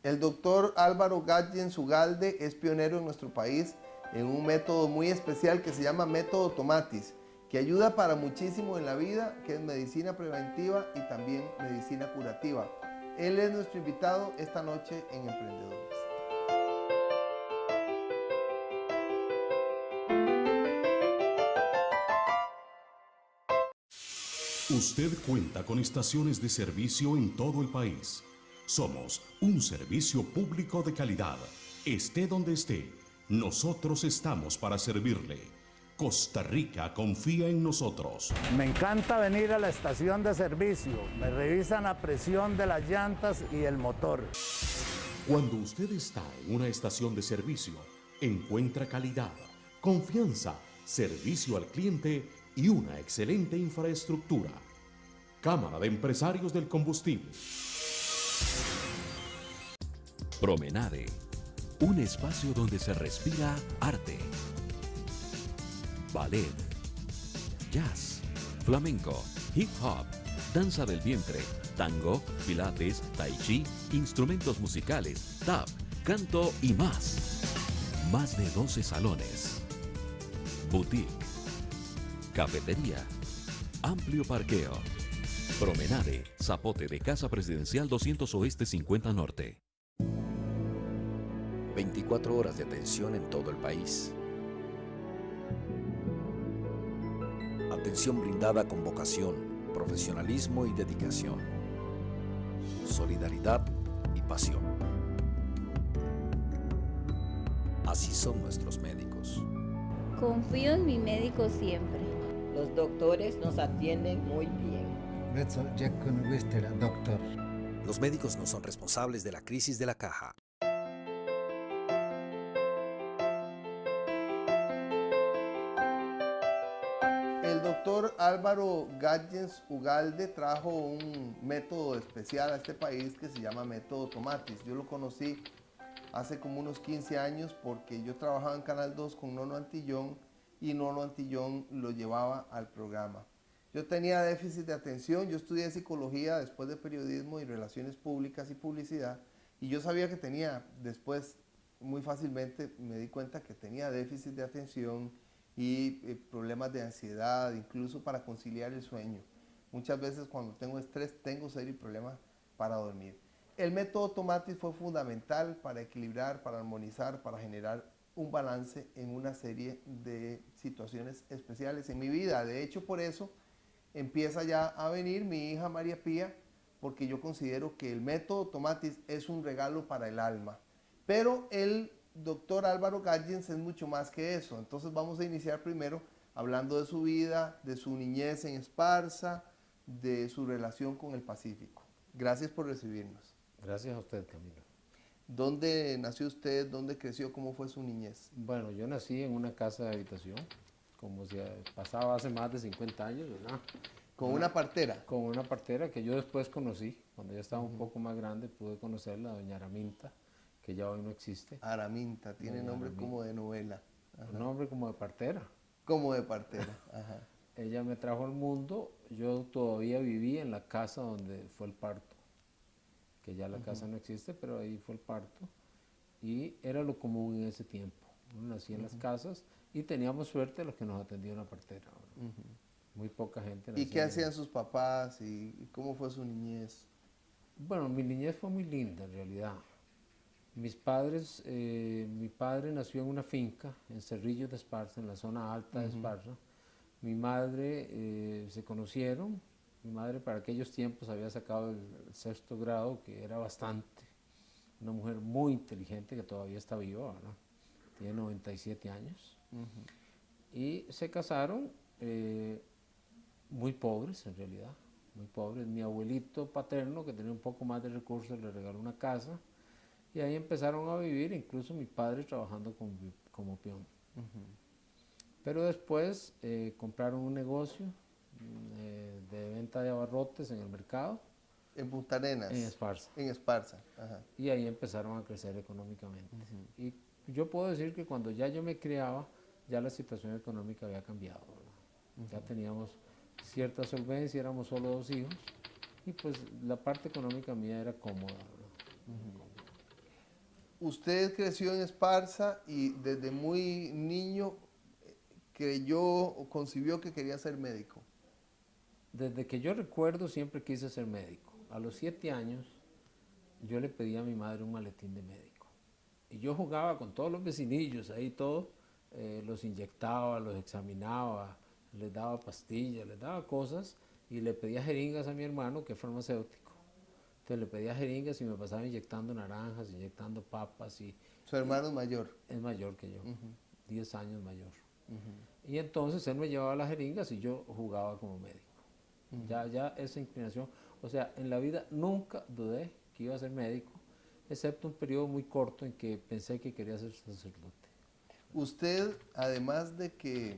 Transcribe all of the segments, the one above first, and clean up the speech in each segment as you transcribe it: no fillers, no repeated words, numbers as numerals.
El doctor Álvaro Gállez Ugalde es pionero en nuestro país en un método muy especial que se llama método Tomatis, que ayuda para muchísimo en la vida, que es medicina preventiva y también medicina curativa. Él es nuestro invitado esta noche en Emprendedores. Usted cuenta con estaciones de servicio en todo el país. Somos un servicio público de calidad. Esté donde esté, nosotros estamos para servirle. Costa Rica confía en nosotros. Me encanta venir a la estación de servicio. Me revisan la presión de las llantas y el motor. Cuando usted está en una estación de servicio, encuentra calidad, confianza, servicio al cliente y una excelente infraestructura. Cámara de Empresarios del Combustible. Promenade, un espacio donde se respira arte, ballet, jazz, flamenco, hip hop, danza del vientre, tango, pilates, tai chi, instrumentos musicales, tap, canto y más. Más de 12 salones. Boutique. Cafetería. Amplio parqueo. Promenade, Zapote de Casa Presidencial 200 Oeste 50 Norte. 24 horas de atención en todo el país. Atención brindada con vocación, profesionalismo y dedicación. Solidaridad y pasión. Así son nuestros médicos. Confío en mi médico siempre. Los doctores nos atienden muy bien. Los médicos no son responsables de la crisis de la caja. El doctor Álvaro Gállez Ugalde trajo un método especial a este país que se llama método Tomatis. Yo lo conocí hace como unos 15 años porque yo trabajaba en Canal 2 con Nono Antillón y Nono Antillón lo llevaba al programa. Yo tenía déficit de atención, yo estudié psicología después de periodismo y relaciones públicas y publicidad y yo sabía que tenía, después muy fácilmente me di cuenta que tenía déficit de atención y problemas de ansiedad, incluso para conciliar el sueño. Muchas veces cuando tengo estrés tengo serios problemas para dormir. El método Tomatis fue fundamental para equilibrar, para armonizar, para generar un balance en una serie de situaciones especiales en mi vida. De hecho, por eso empieza ya a venir mi hija María Pía, porque yo considero que el método Tomatis es un regalo para el alma. Pero el doctor Álvaro Gállez es mucho más que eso. Entonces vamos a iniciar primero hablando de su vida, de su niñez en Esparza, de su relación con el Pacífico. Gracias por recibirnos. Gracias a usted, Camilo. ¿Dónde nació usted? ¿Dónde creció? ¿Cómo fue su niñez? Bueno, yo nací en una casa de habitación, como si pasaba hace más de 50 años, ¿verdad? ¿Con una partera? Con una partera que yo después conocí, cuando ya estaba un poco más grande, pude conocerla, doña Araminta, que ya hoy no existe. Araminta, tiene nombre como de novela. Ajá. Un nombre como de partera. Como de partera, ajá. Ella me trajo al mundo, yo todavía vivía en la casa donde fue el parto, que ya la casa no existe, pero ahí fue el parto, y era lo común en ese tiempo. Uno nacía en las casas y teníamos suerte los que nos atendía una partera. Muy poca gente nacía. ¿Y qué hacían sus papás y cómo fue su niñez? Bueno, mi niñez fue muy linda en realidad. Mis padres, mi padre nació en una finca en Cerrillos de Esparza, en la zona alta de Esparza. Mi madre se conocieron. Mi madre para aquellos tiempos había sacado el 6º grado, que era bastante. Una mujer muy inteligente que todavía está viva, ¿verdad? Tiene 97 años. Y se casaron muy pobres en realidad, muy pobres. Mi abuelito paterno, que tenía un poco más de recursos, le regaló una casa. Y ahí empezaron a vivir, incluso mi padre trabajando como peón. Pero después compraron un negocio de venta de abarrotes en el mercado. ¿En Punta Arenas? En Esparza. En Esparza, ajá. Y ahí empezaron a crecer económicamente. Y yo puedo decir que cuando ya yo me criaba, ya la situación económica había cambiado, ¿verdad? Ya teníamos cierta solvencia, éramos solo 2 hijos, y pues la parte económica mía era cómoda, ¿verdad? Usted creció en Esparza y desde muy niño creyó o concibió que quería ser médico. Desde que yo recuerdo siempre quise ser médico. A los 7 años yo le pedí a mi madre un maletín de médico. Y yo jugaba con todos los vecinillos, ahí todo, los inyectaba, los examinaba, les daba pastillas, les daba cosas y le pedía jeringas a mi hermano que es farmacéutico. Entonces le pedía jeringas y me pasaba inyectando naranjas, inyectando papas y Su hermano es mayor. es mayor que yo, 10 años mayor. Y entonces él me llevaba las jeringas y yo jugaba como médico. Ya esa inclinación, o sea, en la vida nunca dudé que iba a ser médico, excepto un periodo muy corto en que pensé que quería ser sacerdote. Usted, además de que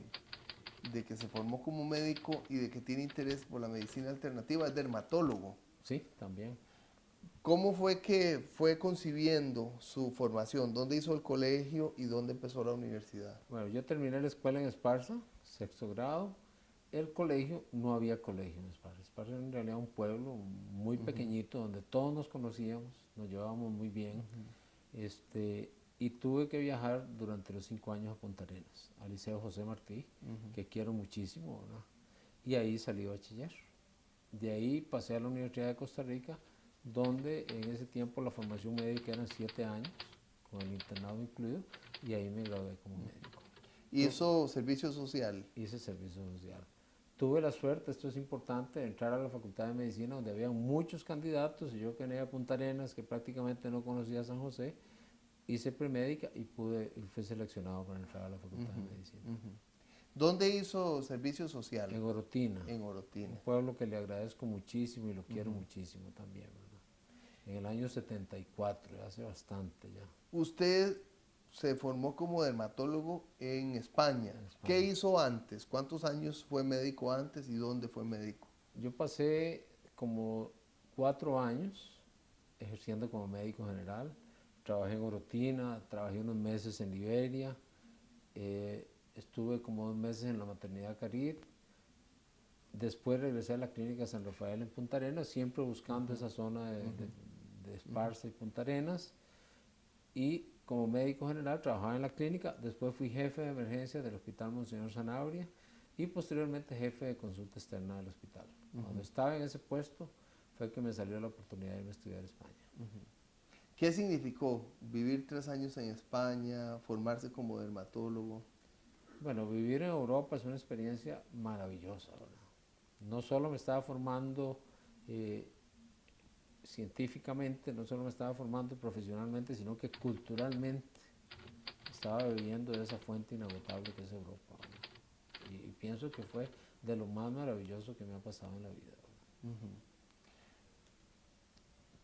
se formó como médico y de que tiene interés por la medicina alternativa, es dermatólogo. Sí, también. ¿Cómo fue que fue concibiendo su formación? ¿Dónde hizo el colegio y dónde empezó la universidad? Bueno, yo terminé la escuela en Esparza, sexto grado. El colegio, no había colegio en Esparza. Esparza era en realidad un pueblo muy pequeñito donde todos nos conocíamos, nos llevábamos muy bien. Y tuve que viajar durante los 5 años a Punta Arenas, al Liceo José Martí, que quiero muchísimo, ¿verdad? Y ahí salí bachiller. De ahí pasé a la Universidad de Costa Rica, donde en ese tiempo la formación médica eran 7 años, con el internado incluido, y ahí me gradué como médico. ¿Hizo servicio social? Hice servicio social. Tuve la suerte, esto es importante, de entrar a la Facultad de Medicina, donde había muchos candidatos, y yo que venía a Punta Arenas, que prácticamente no conocía a San José, hice premédica y fui seleccionado para entrar a la Facultad de Medicina. ¿Dónde hizo servicio social? En Orotina. En Orotina. Un pueblo que le agradezco muchísimo y lo quiero muchísimo también, ¿verdad? En el año 74, hace bastante ya. Usted se formó como dermatólogo en España. ¿Qué hizo antes? ¿Cuántos años fue médico antes y dónde fue médico? Yo pasé como 4 años ejerciendo como médico general. Trabajé en Orotina, trabajé unos meses en Liberia, estuve como 2 meses en la maternidad Carit. Después regresé a la clínica San Rafael en Punta Arenas, siempre buscando esa zona de Esparza y Punta Arenas. Y como médico general trabajaba en la clínica, después fui jefe de emergencia del Hospital Monseñor Sanabria y posteriormente jefe de consulta externa del hospital. Cuando estaba en ese puesto fue que me salió la oportunidad de irme a estudiar a España. ¿Qué significó vivir 3 años en España, formarse como dermatólogo? Bueno, vivir en Europa es una experiencia maravillosa, ¿verdad? No solo me estaba formando científicamente, no solo me estaba formando profesionalmente, sino que culturalmente estaba bebiendo de esa fuente inagotable que es Europa, ¿verdad? Y pienso que fue de lo más maravilloso que me ha pasado en la vida, ¿verdad?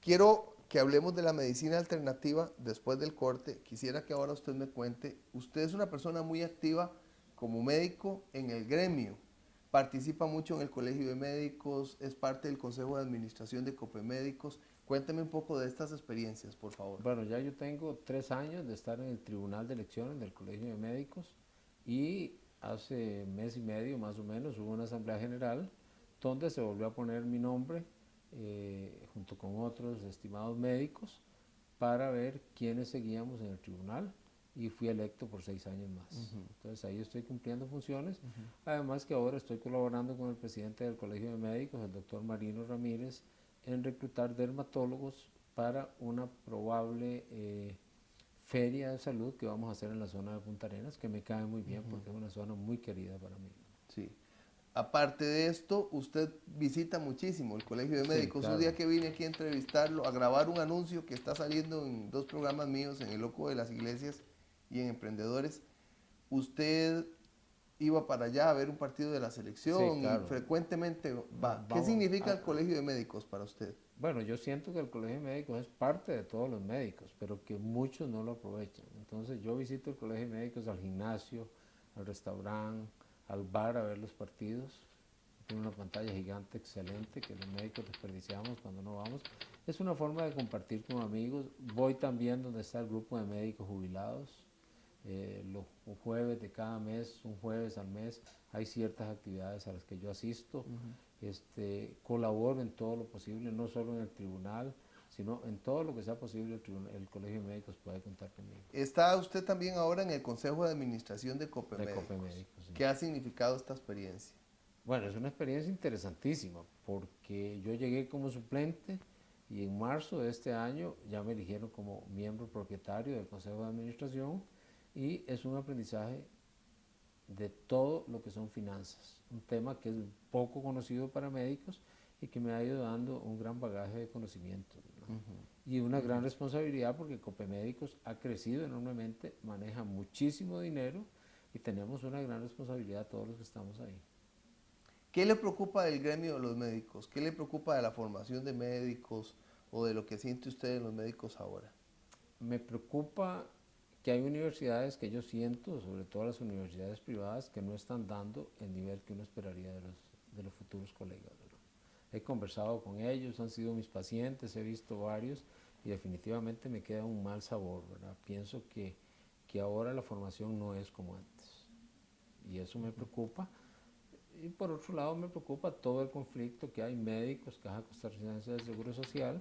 Quiero que hablemos de la medicina alternativa después del corte. Quisiera que ahora usted me cuente, usted es una persona muy activa como médico en el gremio, participa mucho en el Colegio de Médicos, es parte del Consejo de Administración de Copemédicos. Cuénteme un poco de estas experiencias, por favor. Bueno, ya yo tengo 3 años de estar en el Tribunal de Elecciones del Colegio de Médicos y hace mes y medio más o menos hubo una asamblea general donde se volvió a poner mi nombre junto con otros estimados médicos para ver quiénes seguíamos en el tribunal y fui electo por 6 años más. Entonces ahí estoy cumpliendo funciones, además que ahora estoy colaborando con el presidente del Colegio de Médicos, el doctor Marino Ramírez, en reclutar dermatólogos para una probable feria de salud que vamos a hacer en la zona de Punta Arenas, que me cae muy bien porque es una zona muy querida para mí. Sí. Aparte de esto, usted visita muchísimo el Colegio de Médicos. claro. Un día que vine aquí a entrevistarlo, a grabar un anuncio que está saliendo en 2 programas míos, en El Loco de las Iglesias y en Emprendedores, usted iba para allá a ver un partido de la selección Sí, claro. y frecuentemente va. ¿Qué Vamos significa el Colegio de Médicos para usted? Bueno, yo siento que el Colegio de Médicos es parte de todos los médicos, pero que muchos no lo aprovechan. Entonces yo visito el Colegio de Médicos al gimnasio, al restaurante, al bar a ver los partidos. Tiene una pantalla gigante excelente que los médicos desperdiciamos cuando no vamos. Es una forma de compartir con amigos. Voy también donde está el grupo de médicos jubilados. Los jueves de cada mes, un jueves al mes, hay ciertas actividades a las que yo asisto. Colaboro en todo lo posible, no solo en el tribunal, sino en todo lo que sea posible el Colegio de Médicos puede contar conmigo. Está usted también ahora en el Consejo de Administración de Copemédicos. De Copemédicos, sí. ¿Qué ha significado esta experiencia? Bueno, es una experiencia interesantísima porque yo llegué como suplente y en marzo de este año ya me eligieron como miembro propietario del Consejo de Administración y es un aprendizaje de todo lo que son finanzas, un tema que es poco conocido para médicos y que me ha ido dando un gran bagaje de conocimiento, ¿no? Y una gran responsabilidad porque Copemédicos ha crecido enormemente, maneja muchísimo dinero y tenemos una gran responsabilidad todos los que estamos ahí. ¿Qué le preocupa del gremio de los médicos? ¿Qué le preocupa de la formación de médicos o de lo que siente usted en los médicos ahora? Me preocupa que hay universidades que yo siento, sobre todo las universidades privadas, que no están dando el nivel que uno esperaría de los futuros colegas, ¿verdad? He conversado con ellos, han sido mis pacientes, he visto varios y definitivamente me queda un mal sabor, ¿verdad? Pienso que ahora la formación no es como antes y eso me preocupa. Y por otro lado me preocupa todo el conflicto que hay médicos, Caja Costarricense de Seguro Social,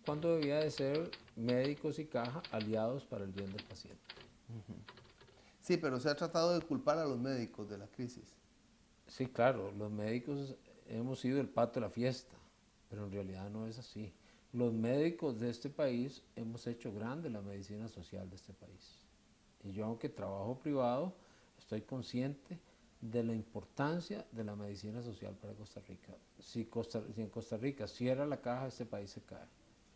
cuando debía de ser médicos y Caja aliados para el bien del paciente. Sí, pero se ha tratado de culpar a los médicos de la crisis. Sí, claro, los médicos hemos sido el pato de la fiesta, pero en realidad no es así. Los médicos de este país hemos hecho grande la medicina social de este país. Y yo, aunque trabajo privado, estoy consciente de la importancia de la medicina social para Costa Rica. Si en Costa Rica cierra la caja, este país se cae.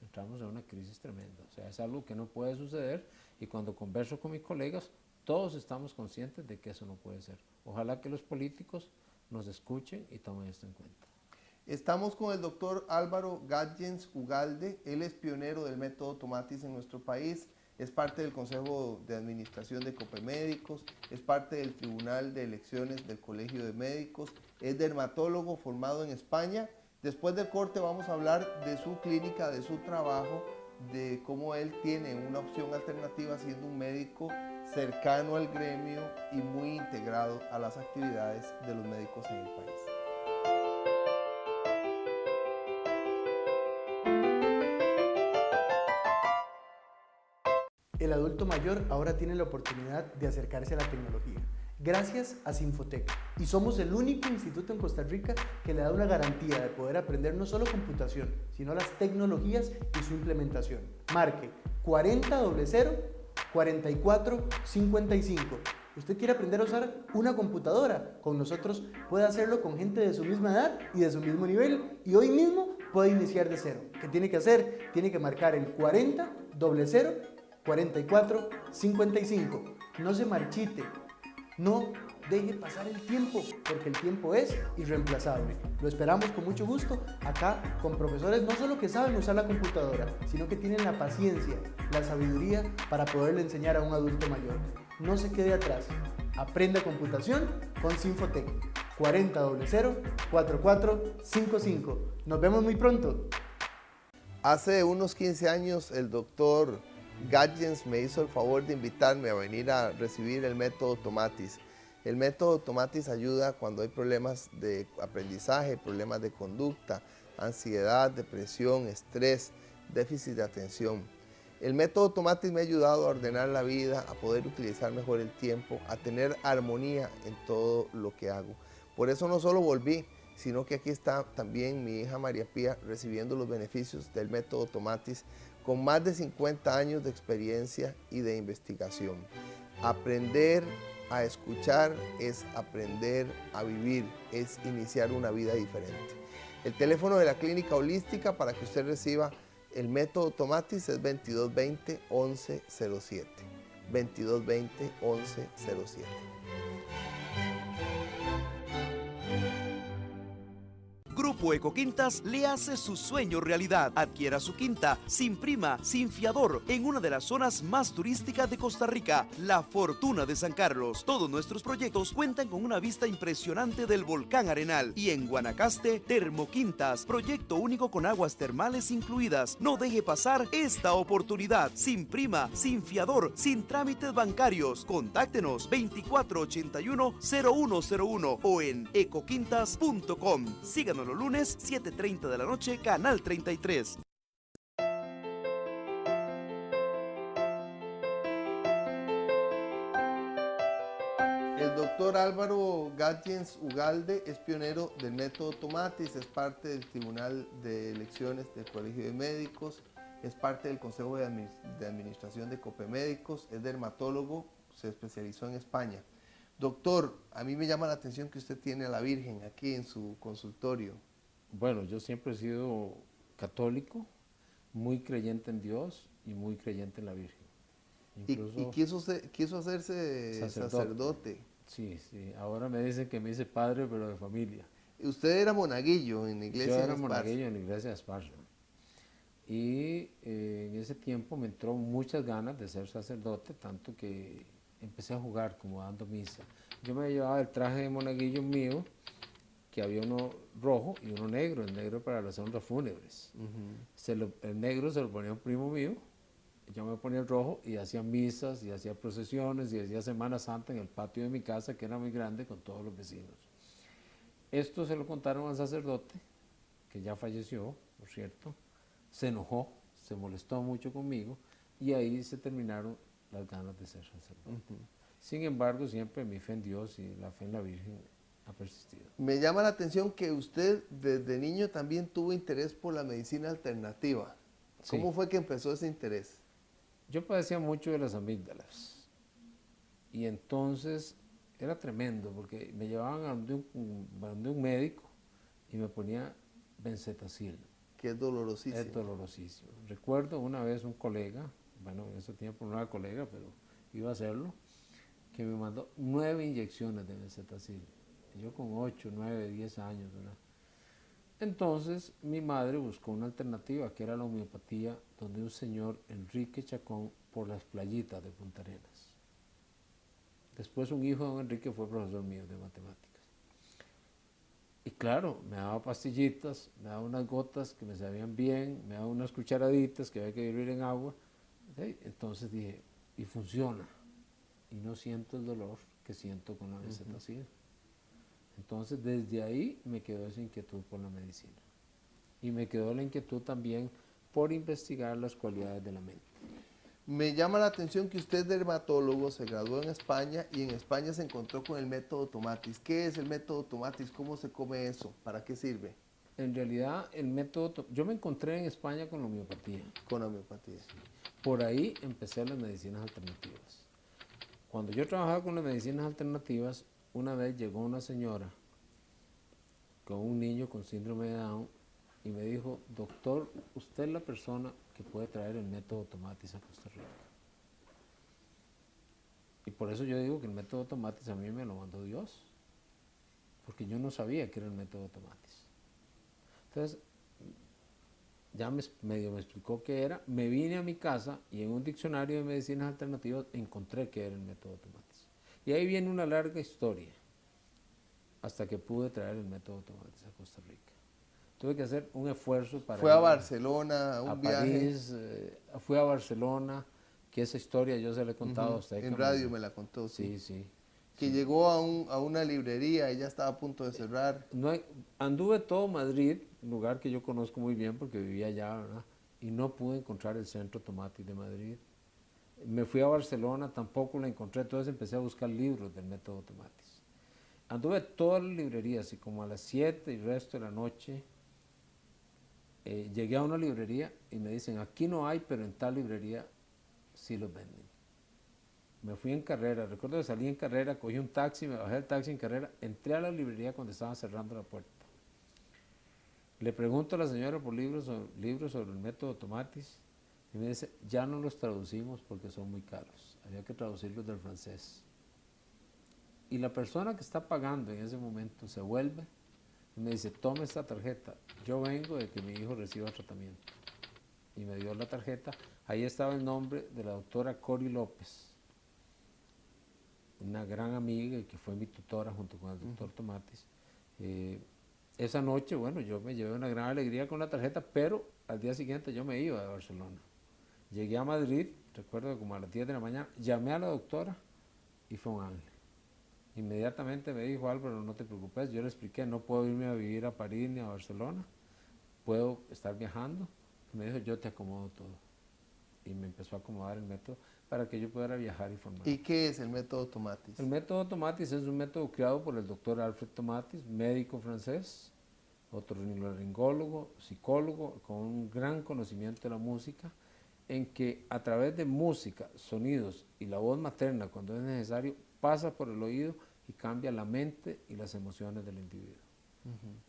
Entramos en una crisis tremenda. O sea, es algo que no puede suceder y cuando converso con mis colegas, todos estamos conscientes de que eso no puede ser. Ojalá que los políticos nos escuchen y tomen esto en cuenta. Estamos con el doctor Álvaro Gadjens Ugalde. Él es pionero del método Tomatis en nuestro país. Es parte del Consejo de Administración de Copemédicos, es parte del Tribunal de Elecciones del Colegio de Médicos, es dermatólogo formado en España. Después del corte vamos a hablar de su clínica, de su trabajo, de cómo él tiene una opción alternativa siendo un médico cercano al gremio y muy integrado a las actividades de los médicos en el país. El adulto mayor ahora tiene la oportunidad de acercarse a la tecnología, gracias a Sinfotec. Y somos el único instituto en Costa Rica que le da una garantía de poder aprender no solo computación, sino las tecnologías y su implementación. Marque 4000-4455. ¿Usted quiere aprender a usar una computadora? Con nosotros puede hacerlo con gente de su misma edad y de su mismo nivel. Y hoy mismo puede iniciar de cero. ¿Qué tiene que hacer? Tiene que marcar el 4000-4455. No se marchite, no deje pasar el tiempo, porque el tiempo es irreemplazable. Lo esperamos con mucho gusto acá con profesores no solo que saben usar la computadora, sino que tienen la paciencia, la sabiduría para poderle enseñar a un adulto mayor. No se quede atrás. Aprenda computación con Sinfotec. 4000-4455. Nos vemos muy pronto. Hace unos 15 años el doctor Gadjens me hizo el favor de invitarme a venir a recibir el método Tomatis. El método Tomatis ayuda cuando hay problemas de aprendizaje, problemas de conducta, ansiedad, depresión, estrés, déficit de atención. El método Tomatis me ha ayudado a ordenar la vida, a poder utilizar mejor el tiempo, a tener armonía en todo lo que hago. Por eso no solo volví, sino que aquí está también mi hija María Pía recibiendo los beneficios del método Tomatis con más de 50 años de experiencia y de investigación. Aprender a escuchar es aprender a vivir, es iniciar una vida diferente. El teléfono de la Clínica Holística para que usted reciba el método Tomatis es 2220-1107. 2220-1107. Grupo Ecoquintas le hace su sueño realidad. Adquiera su quinta sin prima, sin fiador, en una de las zonas más turísticas de Costa Rica, La Fortuna de San Carlos. Todos nuestros proyectos cuentan con una vista impresionante del volcán Arenal. Y en Guanacaste, Termoquintas, proyecto único con aguas termales incluidas. No deje pasar esta oportunidad. Sin prima, sin fiador, sin trámites bancarios. Contáctenos 2481-0101 o en ecoquintas.com. Síganos los lunes 7:30 de la noche, Canal 33. El doctor Álvaro Gatjens Ugalde es pionero del método Tomatis, es parte del Tribunal de Elecciones del Colegio de Médicos, es parte del Consejo de Administración de Copemédicos, es dermatólogo, se especializó en España. Doctor, a mí me llama la atención que usted tiene a la Virgen aquí en su consultorio. Bueno, yo siempre he sido católico, muy creyente en Dios y muy creyente en la Virgen. Y quiso hacerse sacerdote. Sí, sí. Ahora me dicen que me hice padre, pero de familia. Usted era monaguillo en la iglesia de Yo era Esparza. monaguillo en la iglesia de Esparza. Y en ese tiempo me entró muchas ganas de ser sacerdote, tanto que empecé a jugar como dando misa. Yo me llevaba el traje de monaguillo mío, que había uno rojo y uno negro, el negro para las honras fúnebres. El negro se lo ponía un primo mío, yo me ponía el rojo y hacía misas y hacía procesiones y hacía Semana Santa en el patio de mi casa, que era muy grande, con todos los vecinos. Esto se lo contaron al sacerdote, que ya falleció, por cierto, se enojó, se molestó mucho conmigo y ahí se terminaron las ganas de ser sacerdote. Sin embargo, siempre mi fe en Dios y la fe en la Virgen ha persistido. Me llama la atención que usted desde niño también tuvo interés por la medicina alternativa. ¿Cómo fue que empezó ese interés? Yo padecía mucho de las amígdalas y entonces era tremendo porque me llevaban a donde un médico y me ponía benzetacil. Que es dolorosísimo. Es dolorosísimo. Recuerdo una vez un colega, bueno, en ese tiempo no era colega, pero iba a hacerlo, que me mandó 9 inyecciones de benzetacil. Yo con 8, 9, 10 años, ¿verdad? Entonces mi madre buscó una alternativa que era la homeopatía, donde un señor, Enrique Chacón, por las playitas de Punta Arenas. Después un hijo de don Enrique fue profesor mío de matemáticas. Y claro, me daba pastillitas, me daba unas gotas que me sabían bien, me daba unas cucharaditas que había que hervir en agua. Entonces dije, y funciona. Y no siento el dolor que siento con la benzetacil. Entonces, desde ahí me quedó esa inquietud por la medicina. Y me quedó la inquietud también por investigar las cualidades de la mente. Me llama la atención que usted es dermatólogo, se graduó en España y en España se encontró con el método Tomatis. ¿Qué es el método Tomatis? ¿Cómo se come eso? ¿Para qué sirve? En realidad, el método... Yo me encontré en España con la homeopatía. Con la homeopatía. Sí. Por ahí empecé las medicinas alternativas. Cuando yo trabajaba con las medicinas alternativas, una vez llegó una señora con un niño con síndrome de Down y me dijo, doctor, usted es la persona que puede traer el método Tomatis a Costa Rica. Y por eso yo digo que el método Tomatis a mí me lo mandó Dios, porque yo no sabía que era el método Tomatis. Entonces, ya medio me explicó qué era, me vine a mi casa y en un diccionario de medicinas alternativas encontré que era el método Tomatis. Y ahí viene una larga historia, hasta que pude traer el método Tomatis a Costa Rica. Tuve que hacer un esfuerzo para... Fue a Barcelona, un viaje. París, fui a Barcelona, que esa historia yo se la he contado a usted. En radio me la contó. Sí, sí. Que llegó a una librería y ya estaba a punto de cerrar. Anduve todo Madrid, lugar que yo conozco muy bien porque vivía allá, ¿verdad? Y no pude encontrar el centro Tomatis de Madrid. Me fui a Barcelona, tampoco la encontré, entonces empecé a buscar libros del método Tomatis. Anduve todas las librerías y como a las 7 y el resto de la noche llegué a una librería y me dicen, aquí no hay, pero en tal librería sí los venden. Me fui en carrera, recuerdo que salí en carrera, cogí un taxi, me bajé del taxi en carrera, entré a la librería cuando estaban cerrando la puerta. Le pregunto a la señora por libros sobre el método Tomatis y me dice, ya no los traducimos porque son muy caros, había que traducirlos del francés. Y la persona que está pagando en ese momento se vuelve y me dice, tome esta tarjeta, yo vengo de que mi hijo reciba tratamiento. Y me dio la tarjeta, ahí estaba el nombre de la doctora Cori López, una gran amiga y que fue mi tutora junto con el doctor Tomatis. Esa noche, bueno, yo me llevé una gran alegría con la tarjeta, pero al día siguiente yo me iba de Barcelona. Llegué a Madrid, recuerdo que como a las 10 de la mañana, llamé a la doctora y fue un ángel. Inmediatamente me dijo, Álvaro, no te preocupes, yo le expliqué, no puedo irme a vivir a París ni a Barcelona, puedo estar viajando. Y me dijo, yo te acomodo todo. y me empezó a acomodar el método para que yo pudiera viajar y formar. ¿Y qué es el método Tomatis? El método Tomatis es un método creado por el doctor Alfred Tomatis, médico francés, otorrinolaringólogo, psicólogo, con un gran conocimiento de la música, en que a través de música, sonidos y la voz materna, cuando es necesario, pasa por el oído y cambia la mente y las emociones del individuo.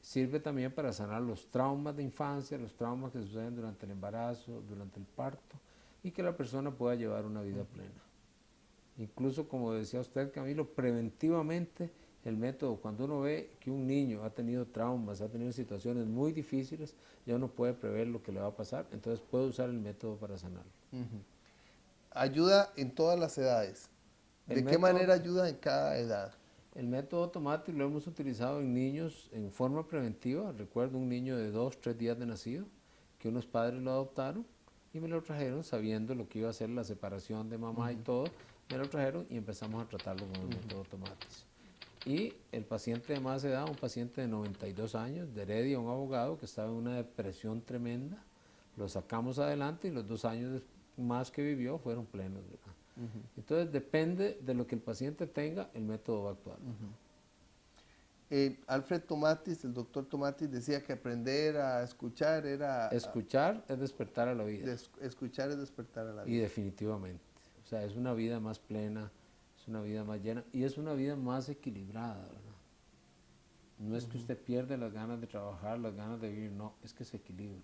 Sirve también para sanar los traumas de infancia, los traumas que suceden durante el embarazo, durante el parto, y que la persona pueda llevar una vida plena. Incluso, como decía usted, Camilo, preventivamente el método, cuando uno ve que un niño ha tenido traumas, ha tenido situaciones muy difíciles, ya uno puede prever lo que le va a pasar, entonces puede usar el método para sanarlo. Ayuda en todas las edades. ¿De qué manera ayuda en cada edad? El método Tomatis lo hemos utilizado en niños en forma preventiva. Recuerdo un niño de 2, 3 días de nacido, que unos padres lo adoptaron y me lo trajeron sabiendo lo que iba a ser la separación de mamá y todo. Me lo trajeron y empezamos a tratarlo con el método Tomatis. Y el paciente de más edad, un paciente de 92 años, de Heredia, un abogado que estaba en una depresión tremenda, lo sacamos adelante y los 2 años más que vivió fueron plenos, ¿verdad? Entonces depende de lo que el paciente tenga, el método va a actuar. Alfred Tomatis, el doctor Tomatis, decía que aprender a escuchar era... Escuchar es despertar a la vida. Escuchar es despertar a la vida. Y definitivamente. O sea, es una vida más plena, es una vida más llena y es una vida más equilibrada, ¿verdad? No es que usted pierde las ganas de trabajar, las ganas de vivir, no, es que se equilibra.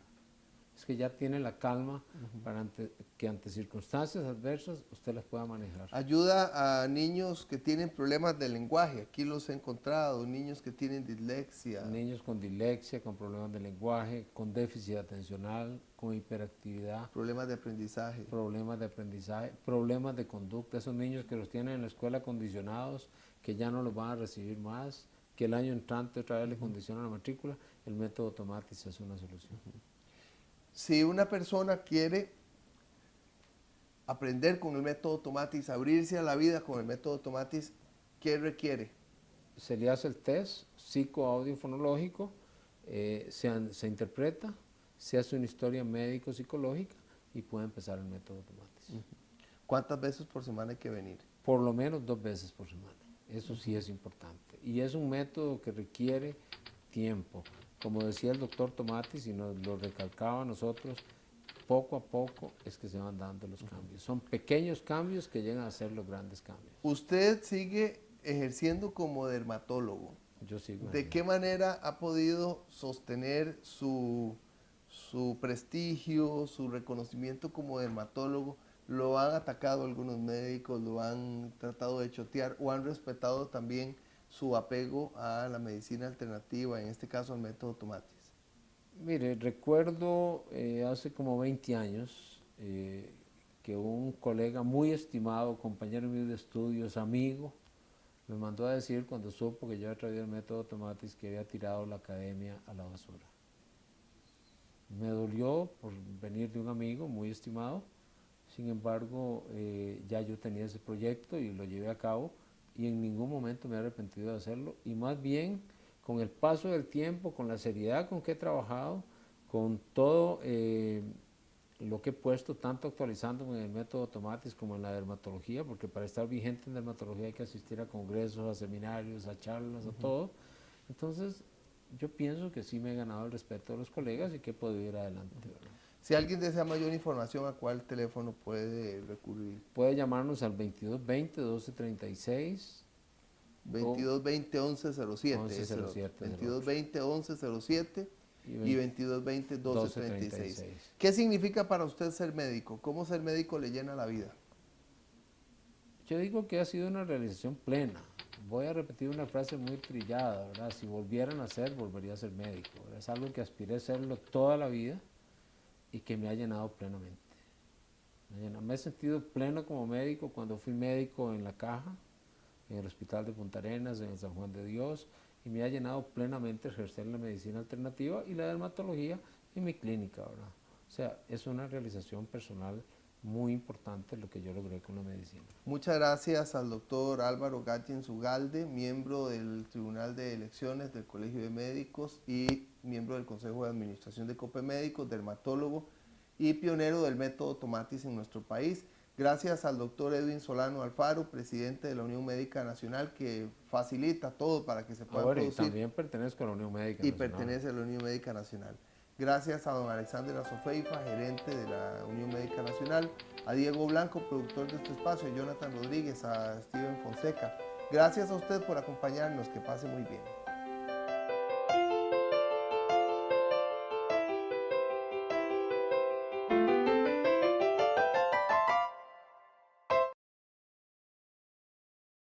Es que ya tiene la calma para que ante circunstancias adversas usted las pueda manejar. Ayuda a niños que tienen problemas de lenguaje, aquí los he encontrado, niños que tienen dislexia. Niños con dislexia, con problemas de lenguaje, con déficit atencional, con hiperactividad. Problemas de aprendizaje. Problemas de aprendizaje, problemas de conducta, esos niños que los tienen en la escuela condicionados, que ya no los van a recibir más, que el año entrante otra vez le condicionan la matrícula, el método Tomatis es una solución. Si una persona quiere aprender con el método Tomatis, abrirse a la vida con el método Tomatis, ¿qué requiere? Se le hace el test psicoaudiofonológico, se interpreta, se hace una historia médico-psicológica y puede empezar el método Tomatis. ¿Cuántas veces por semana hay que venir? Por lo menos 2 veces por semana, eso sí es importante. Y es un método que requiere tiempo. Como decía el doctor Tomatis y nos lo recalcaba a nosotros, poco a poco es que se van dando los cambios. Son pequeños cambios que llegan a ser los grandes cambios. Usted sigue ejerciendo como dermatólogo. Yo sigo. ¿De qué manera ha podido sostener su prestigio, su reconocimiento como dermatólogo? ¿Lo han atacado algunos médicos, lo han tratado de chotear o han respetado también su apego a la medicina alternativa, en este caso al método Tomatis? Mire, recuerdo hace como 20 años que un colega muy estimado, compañero mío de estudios, amigo, me mandó a decir cuando supo que yo había traído el método Tomatis que había tirado la academia a la basura. Me dolió por venir de un amigo muy estimado, sin embargo ya yo tenía ese proyecto y lo llevé a cabo y en ningún momento me he arrepentido de hacerlo y más bien con el paso del tiempo, con la seriedad con que he trabajado, con todo lo que he puesto, tanto actualizándome en el método Tomatis como en la dermatología, porque para estar vigente en dermatología hay que asistir a congresos, a seminarios, a charlas, a todo. Entonces yo pienso que sí me he ganado el respeto de los colegas y que he podido ir adelante, ¿verdad? Si alguien desea mayor información, ¿a cuál teléfono puede recurrir? Puede llamarnos al 2220-1236. 2220-1107. 2220-1107 y 2220-1236. ¿Qué significa para usted ser médico? ¿Cómo ser médico le llena la vida? Yo digo que ha sido una realización plena. Voy a repetir una frase muy trillada, ¿verdad? Si volviera a nacer, volvería a ser médico, ¿verdad? Es algo que aspiré a serlo toda la vida y que me ha llenado plenamente. Me he sentido pleno como médico cuando fui médico en La Caja, en el Hospital de Punta Arenas, en el San Juan de Dios, y me ha llenado plenamente ejercer la medicina alternativa y la dermatología en mi clínica, ¿verdad? O sea, es una realización personal muy importante lo que yo logré con la medicina. Muchas gracias al doctor Álvaro Gatjens Ugalde, miembro del Tribunal de Elecciones del Colegio de Médicos y miembro del Consejo de Administración de COPEMédicos, dermatólogo y pionero del método Tomatis en nuestro país. Gracias al doctor Edwin Solano Alfaro, presidente de la Unión Médica Nacional, que facilita todo para que se pueda Ahora, producir. y también pertenezco a la Unión Médica Y Nacional. pertenece a la Unión Médica Nacional. Gracias a don Alexander Azofeifa, gerente de la Unión Médica Nacional, a Diego Blanco, productor de este espacio, a Jonathan Rodríguez, a Steven Fonseca. Gracias a usted por acompañarnos, que pase muy bien.